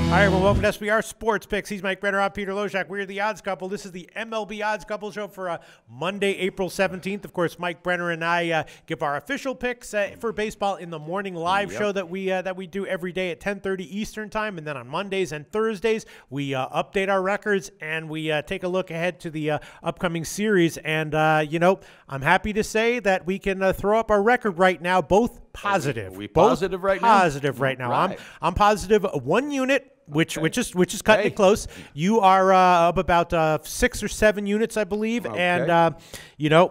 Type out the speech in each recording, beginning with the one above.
All right, well, welcome to SBR Sports Picks. He's Mike Brenner. I'm Peter Loshak. We're the Odds Couple. This is the MLB Odds Couple show for Monday, April 17th. Of course, Mike Brenner and I give our official picks for baseball in the morning live show that we do every day at 10:30 Eastern Time. And then on Mondays and Thursdays, we update our records and we take a look ahead to the upcoming series. And, I'm happy to say that we can throw up our record right now, both positive. We positive right now? Positive right now. Right. I'm positive 1 unit. Which is cutting it close. You are up about 6 or 7 units, I believe, and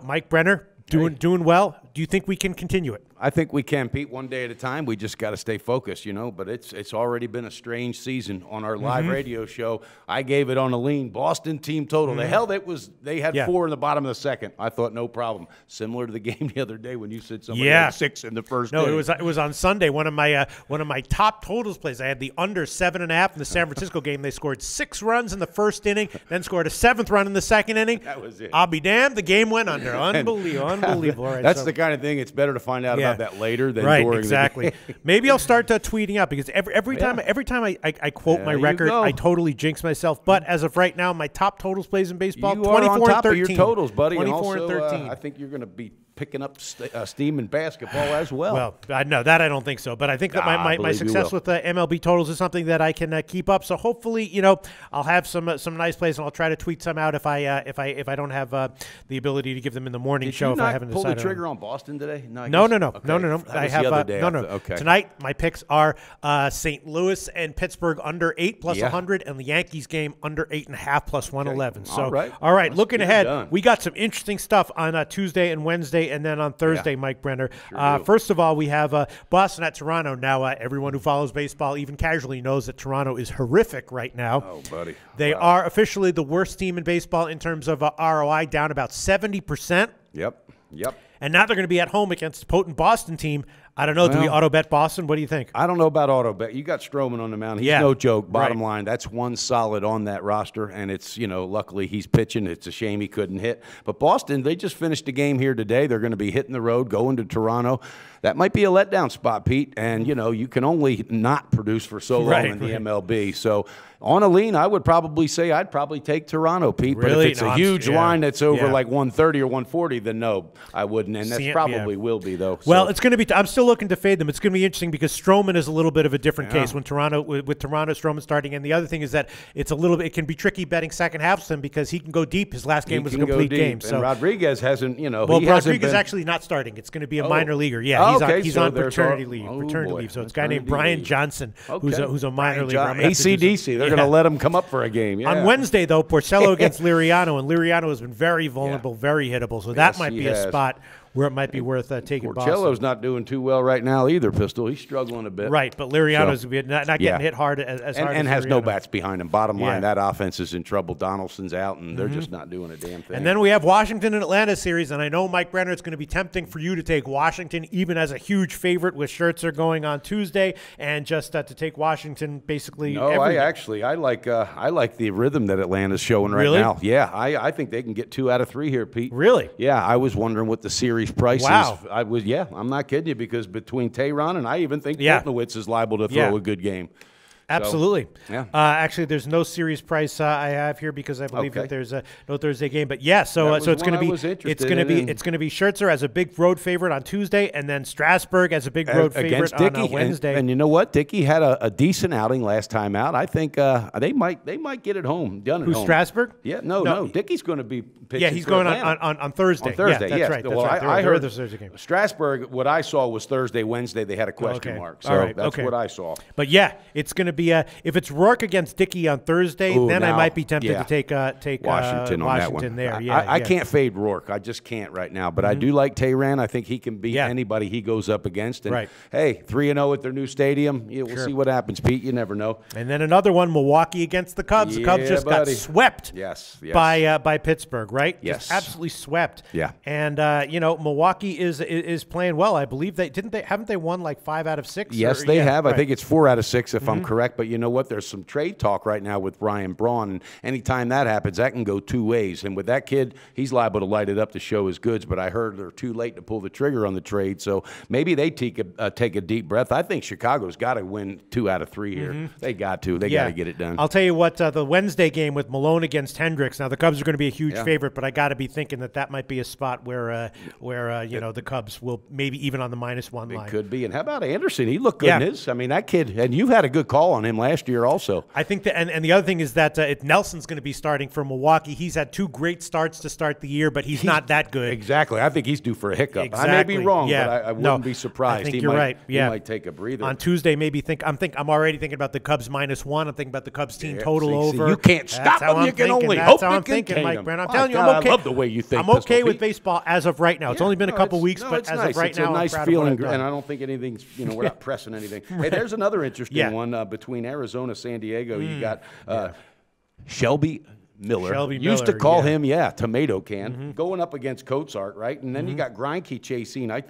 Mike Brenner doing well. Do you think we can continue it? I think we can, Pete, one day at a time. We just got to stay focused, but it's already been a strange season on our live radio show. I gave it on a lean. Boston team total. The hell they had 4 in the bottom of the second. I thought no problem. Similar to the game the other day when you said somebody had 6 in the first No, inning. it was on Sunday. One of my top totals plays. I had the under 7.5 in the San Francisco game. They scored 6 runs in the first inning, then scored a 7th run in the second inning. That was it. I'll be damned. The game went under. Unbelievable. All right, that's the kind of thing. It's better to find out about that later than during exactly. the game. Maybe I'll start tweeting out because every time I quote my record, I totally jinx myself. But as of right now, my top totals plays in baseball, You 24 are on top and 13. of your totals, buddy. 24 and also, and 13. I think you're going to be picking up steam in basketball as well. Well, no, that I don't think so. But I think that my success with the MLB totals is something that I can keep up. So hopefully, I'll have some nice plays, and I'll try to tweet some out if I don't have the ability to give them in the morning show. If I haven't pull the decided trigger on Boston today? No. Okay. I have the other day. Okay. Tonight, my picks are St. Louis and Pittsburgh under 8 plus 100, and the Yankees game under 8.5 plus 111. So, all right. Looking ahead, we got some interesting stuff on Tuesday and Wednesday, and then on Thursday, Mike Brenner. First of all, we have Boston at Toronto. Now, everyone who follows baseball, even casually, knows that Toronto is horrific right now. Oh, buddy. They are officially the worst team in baseball in terms of ROI, down about 70%. Yep. And now they're going to be at home against a potent Boston team. I don't know. Do we auto bet Boston? What do you think? I don't know about auto bet. You got Stroman on the mound. He's no joke. Bottom line, that's one solid on that roster, and it's luckily he's pitching. It's a shame he couldn't hit. But Boston, they just finished the game here today. They're going to be hitting the road, going to Toronto. That might be a letdown spot, Pete. And you can only not produce for so long in the MLB. So on a lean, I would probably say I'd probably take Toronto, Pete. Really? But if it's a huge line that's over like 130 or 140, then no, I wouldn't. And that's probably will be though. Well, it's going to be. I'm still looking to fade them. It's going to be interesting because Stroman is a little bit of a different case when Toronto with Toronto Stroman starting. And the other thing is that it can be tricky betting second half with him because he can go deep. His last game was a complete game. So and Rodriguez hasn't. Well, Rodriguez actually not starting. It's going to be a minor leaguer. Yeah, he's on paternity leave. So it's a guy named Brian Johnson who's a minor leaguer. AC/DC. They're going to let him come up for a game. Yeah. On Wednesday though, Porcello against Liriano, and Liriano has been very vulnerable, very hittable. So that might be a spot where it might be worth taking Boston. Porcello's not doing too well right now either, Pistol. He's struggling a bit. Right, but Liriano's not getting hit hard as hard and as has Liriano. no bats behind him. Bottom line, that offense is in trouble. Donaldson's out, and they're just not doing a damn thing. And then we have Washington and Atlanta series, and I know, Mike Brenner, it's going to be tempting for you to take Washington, even as a huge favorite with Scherzer going on Tuesday, and just to take Washington basically. No, I like the rhythm that Atlanta's showing right now. Yeah, I think they can get 2 out of 3 here, Pete. Really? Yeah, I was wondering what the series price is. Wow. I'm not kidding you, because between Tehran and I even think Poltowitz is liable to throw a good game. Absolutely. So, actually, there's no series price I have here because I believe that there's no Thursday game. But so it's going to be Scherzer as a big road favorite on Tuesday, and then Strasburg as a big road favorite on Wednesday. And you know what? Dickey had a decent outing last time out. I think they might get it home done at home. Strasburg? Yeah, no. Dickey's going to be pitching. Yeah, he's going on Thursday. On Thursday, that's right. Well, I heard the Thursday game. Strasburg. What I saw was Thursday, Wednesday. They had a question mark. So that's what I saw. But it's going to be if it's Rourke against Dickey on Thursday, then I might be tempted to take Washington on that one. There. I can't fade Rourke. I just can't right now. But I do like Tehran. I think he can beat anybody he goes up against. And hey, 3-0 at their new stadium. We'll see what happens, Pete. You never know. And then another one, Milwaukee against the Cubs. The Cubs just got swept. By Pittsburgh, right? Yes, just absolutely swept. Yeah. And Milwaukee is playing well. I believe haven't they won like 5 out of 6? Yes, they have. I think it's 4 out of 6 if I'm correct. correct. But you know what? There's some trade talk right now with Ryan Braun. And anytime that happens, that can go two ways. And with that kid, he's liable to light it up to show his goods. But I heard they're too late to pull the trigger on the trade. So maybe they take a deep breath. I think Chicago's got to win 2 out of 3 here. They got to. They got to get it done. I'll tell you what, the Wednesday game with Malone against Hendricks. Now, the Cubs are going to be a huge favorite, but I got to be thinking that might be a spot where you know, the Cubs will maybe even on the -1 line. It could be. And how about Anderson? He looked good in his. I mean, that kid, and you've had a good call on him last year also. I think that, and the other thing is that if Nelson's going to be starting for Milwaukee, he's had 2 great starts to start the year, but he's not that good. Exactly. I think he's due for a hiccup. Exactly. I may be wrong, but I wouldn't be surprised. I think you're right. He might take a breather. On Tuesday, maybe I'm already thinking about the Cubs -1. I'm thinking about the Cubs team total over. You can't stop them. You can only hope. That's how I'm thinking, Mike Brenner. I'm telling you, I'm okay. I love the way you think. I'm okay with baseball as of right now. It's only been a couple weeks, but as of right now, it's a nice feeling, and I don't think anything's. You know, we're not pressing anything. Hey, there's another interesting one between Arizona, San Diego. You got Shelby Miller. Used to call him, Tomato Can, going up against Cozart, right? And then you got Greinke chasing. I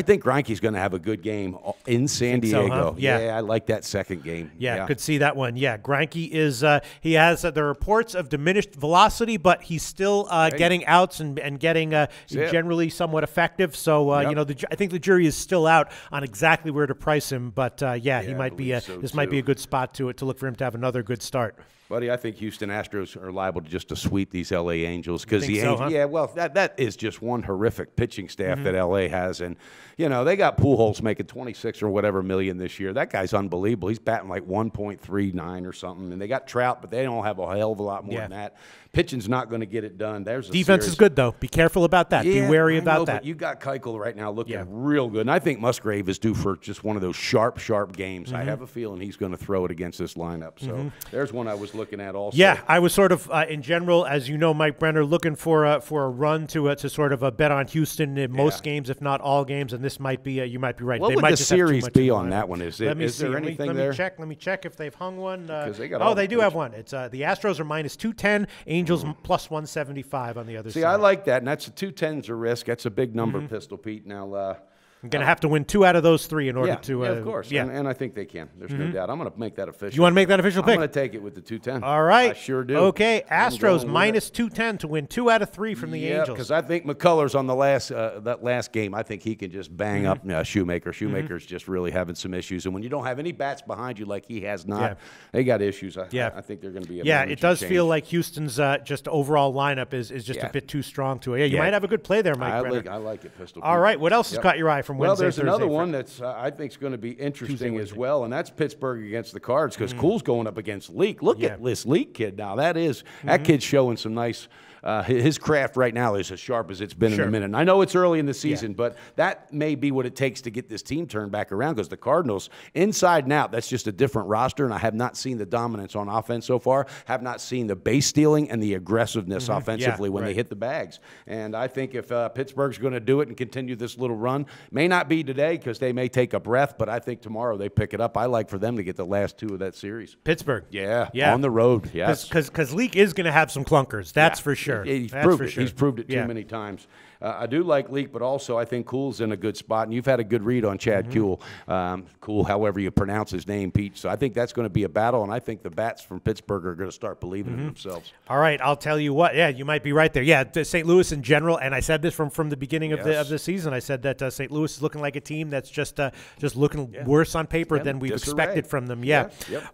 think Greinke's going to have a good game in San Diego. So, huh? Yeah, I like that second game. Yeah, could see that one. Yeah, Greinke is he has the reports of diminished velocity, but he's still getting outs and getting generally somewhat effective. So you know, I think the jury is still out on exactly where to price him. But he might be this might be a good spot to look for him to have another good start. Buddy, I think Houston Astros are liable to sweep these L.A. Angels because Huh? that is just one horrific pitching staff that L.A. has, and you know they got Pujols making 26 or whatever million this year. That guy's unbelievable. He's batting like 1.39 or something, and they got Trout, but they don't have a hell of a lot more than that. Pitching's not going to get it done. There's defense is good though. Be careful about that. Be wary about that. But you got Keuchel right now looking real good, and I think Musgrave is due for just one of those sharp games. I have a feeling he's going to throw it against this lineup. So there's one I was looking at also. Yeah, I was sort of in general, as you know, Mike Brenner, looking for a run to sort of bet on Houston in most games, if not all games, and this might be you might be right. What would the series be on that one? Is there anything there? Let me check if they've hung one. They do have one. It's the Astros are -210, Angels +175 on the other side. See, I like that, and that's a 210's a risk. That's a big number, Pistol Pete. Now, I'm going to have to win 2 out of those 3 in order to. Of course. And I think they can. There's no doubt. I'm going to make that official. You want to make that official pick? I'm going to take it with the 210. All right. I sure do. Okay, Astros -210 to win 2 out of 3 from the Angels. Because I think McCullers on the that last game, I think he can just bang up Shoemaker. Shoemaker's just really having some issues, and when you don't have any bats behind you like he has not, they got issues. I think they're going to be. It does feel like Houston's just overall lineup is just a bit too strong to it. You might have a good play there, Mike Brenner. I like it, Pistol. All right, what else has caught your eye from Wednesday? Well, there's another one that's I think is going to be interesting as well, and that's Pittsburgh against the Cards because Cool's going up against Leake. Look at this Leake kid now. That kid's showing some nice. His craft right now is as sharp as it's been in a minute. And I know it's early in the season, but that may be what it takes to get this team turned back around because the Cardinals, inside and out, that's just a different roster, and I have not seen the dominance on offense so far, have not seen the base stealing and the aggressiveness offensively when they hit the bags. And I think if Pittsburgh's going to do it and continue this little run, may not be today because they may take a breath, but I think tomorrow they pick it up. I like for them to get the last 2 of that series. Pittsburgh. Yeah. On the road, yes. Because Leake is going to have some clunkers, that's for sure. He's proved it. He's proved it too many times. I do like Leake, but also I think Kuhl's in a good spot, and you've had a good read on Chad Kuhl. Kuhl, however you pronounce his name, Pete. So I think that's going to be a battle, and I think the bats from Pittsburgh are going to start believing in themselves. All right, I'll tell you what. Yeah, you might be right there. Yeah, St. Louis in general, and I said this from the beginning of the season. I said that St. Louis is looking like a team that's just looking worse on paper than we've expected from them.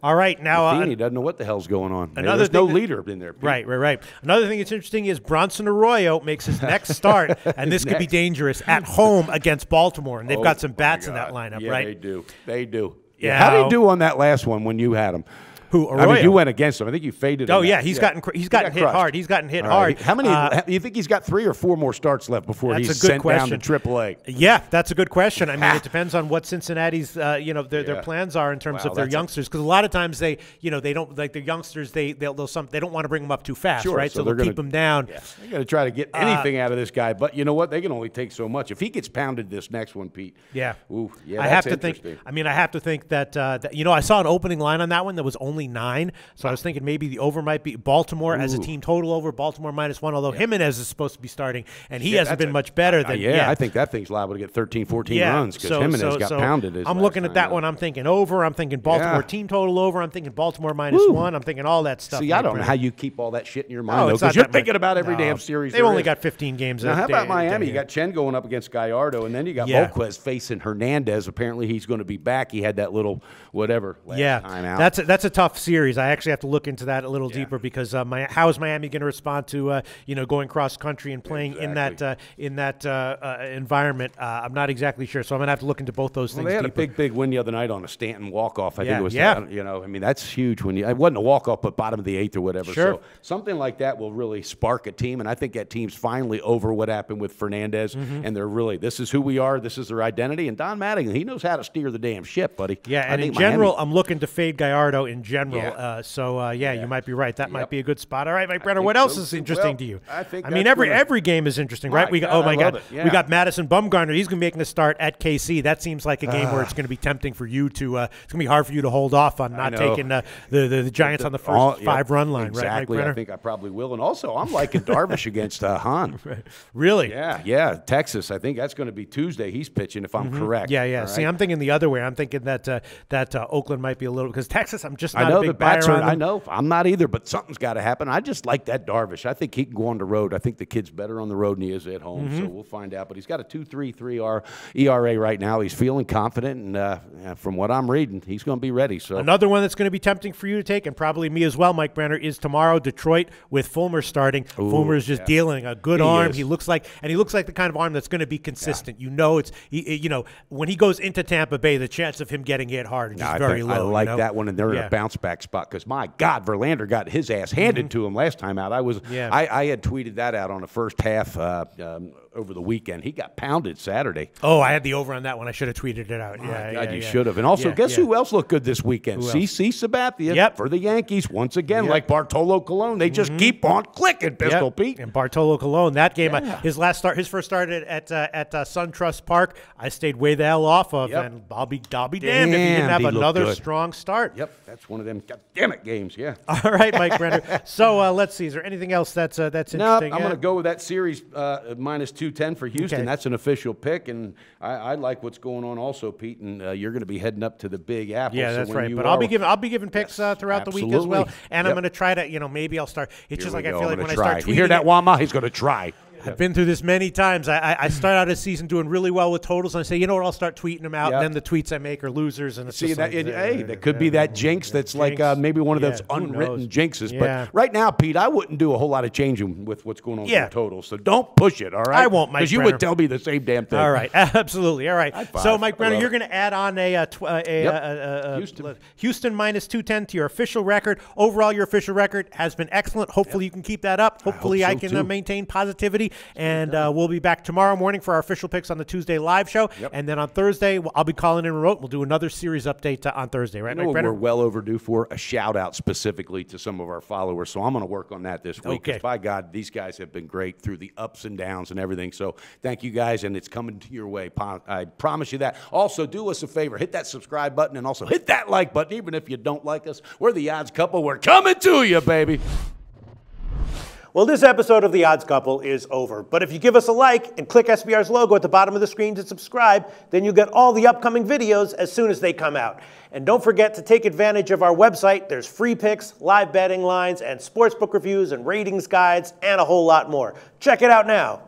All right, now he doesn't know what the hell's going on. There's no leader in there. Pete. Right. Another thing that's interesting is Bronson Arroyo makes his next start. And this could be dangerous at home against Baltimore, and they've got some bats in that lineup, right? They do. Yeah. How did he do on that last one when you had him? Who, Arroyo? I mean, you went against him. I think you faded him. Oh, yeah, he's gotten hit hard. He's gotten hit hard. How many? You think he's got 3 or 4 more starts left before he's sent down to AAA? Yeah, that's a good question. I mean, it depends on what Cincinnati's their plans are in terms of their youngsters, because a lot of times they don't like their youngsters. They don't want to bring them up too fast, right? So they'll keep them down. Yeah. They're going to try to get anything out of this guy, but you know what? They can only take so much. If he gets pounded this next one, Pete. I have to think. I mean, I have to think that I saw an opening line on that one that was only only 9. So I was thinking maybe the over might be Baltimore as a team total over, Baltimore -1, although Jimenez is supposed to be starting, and he hasn't been much better than I think that thing's liable to get 13, 14 runs because Jimenez got pounded. I'm looking at that one. I'm thinking over. I'm thinking Baltimore team total over. I'm thinking Baltimore -1. I'm thinking all that stuff. See, I don't know how you keep all that shit in your mind, though, because you're thinking about every damn series. They've only got 15 games. Now, how about Miami? You got Chen going up against Gallardo, and then you got Volquez facing Hernandez. Apparently, he's going to be back. He had that little whatever last time out. That's a tough series. I actually have to look into that a little deeper because how is Miami going to respond to going cross country and playing in that environment? I'm not exactly sure, so I'm going to have to look into both those things. They had a big win the other night on a Stanton walk-off. I think it was. I mean, that's huge when it wasn't a walk-off, but bottom of the 8th or whatever. Sure. So something like that will really spark a team, and I think that team's finally over what happened with Fernandez, and they're really, this is who we are, this is their identity, and Don Mattingly, he knows how to steer the damn ship, buddy. Yeah, and in general, I'm looking to fade Gallardo in general. You might be right. That might be a good spot. All right, Mike Brenner, what else is interesting to you? I mean, every game is interesting, right? We got Madison Bumgarner. He's going to be making a start at KC. That seems like a game where it's going to be tempting for you to. It's going to be hard for you to hold off on not taking the Giants on the first 5-run line, right, Mike Brenner? I think I probably will. And also, I'm liking Darvish against Hahn. Really? Yeah. Texas. I think that's going to be Tuesday. He's pitching, if I'm correct. Yeah. Right? See, I'm thinking the other way. I'm thinking that Oakland might be a little, because Texas, I'm just not a big buyer on them. I know. I'm not either, but something's got to happen. I just like that Darvish. I think he can go on the road. I think the kid's better on the road than he is at home, so we'll find out. But he's got a 2.33 ERA right now. He's feeling confident, and from what I'm reading, he's going to be ready. So another one that's going to be tempting for you to take, and probably me as well, Mike Brenner, is tomorrow Detroit with Fulmer starting. Fulmer is just dealing a good arm. He looks like the kind of arm that's going to be consistent. When he goes into Tampa Bay, the chance of him getting hit hard is just very low. I like that one, and they're in a bounce back spot because my God, Verlander got his ass handed to him last time out. I had tweeted that out on the first half over the weekend. He got pounded Saturday. Oh, I had the over on that one. I should have tweeted it out. God, you should have. And also, guess who else looked good this weekend? CC Sabathia for the Yankees once again, like Bartolo Colon. They just keep on clicking, Pistol Pete. And Bartolo Colon, that game, his first start at SunTrust Park, I stayed way the hell off of, and I'll be damned if he didn't have another strong start. Yep, that's one of them goddammit games. Yeah. All right, Mike Brenner. So let's see. Is there anything else that's interesting? No, I'm going to go with that series minus 210 for Houston. Okay. That's an official pick, and I like what's going on also, Pete. And you're going to be heading up to the Big Apple. Yeah, that's right. But I'll be giving picks throughout the week as well, and I'm going to try to, maybe I'll start. It's just like I feel like when I start tweeting. You hear that, Wama? He's going to try. I've been through this many times. I start out a season doing really well with totals, and I say, you know what, I'll start tweeting them out, and then the tweets I make are losers. And it's that could be that jinx that's like maybe one of those unwritten jinxes. But right now, Pete, I wouldn't do a whole lot of changing with what's going on with the totals. So don't push it, all right? I won't, Mike Brenner. Because you would tell me the same damn thing. All right, absolutely. All right. So, Mike Brenner, you're going to add on Houston minus 210 to your official record. Overall, your official record has been excellent. Hopefully, you can keep that up. Hopefully, I can maintain positivity. And we'll be back tomorrow morning for our official picks on the Tuesday live show. And then on Thursday, I'll be calling in remote. We'll do another series update on Thursday, right, Mike Brenner? We're well overdue for a shout-out specifically to some of our followers, so I'm going to work on that this week. Because, by God, these guys have been great through the ups and downs and everything. So thank you, guys, and it's coming to your way. I promise you that. Also, do us a favor. Hit that subscribe button and also hit that like button. Even if you don't like us, we're the Odds Couple. We're coming to you, baby. Well, this episode of The Odds Couple is over. But if you give us a like and click SBR's logo at the bottom of the screen to subscribe, then you'll get all the upcoming videos as soon as they come out. And don't forget to take advantage of our website. There's free picks, live betting lines, and sportsbook reviews and ratings guides, and a whole lot more. Check it out now.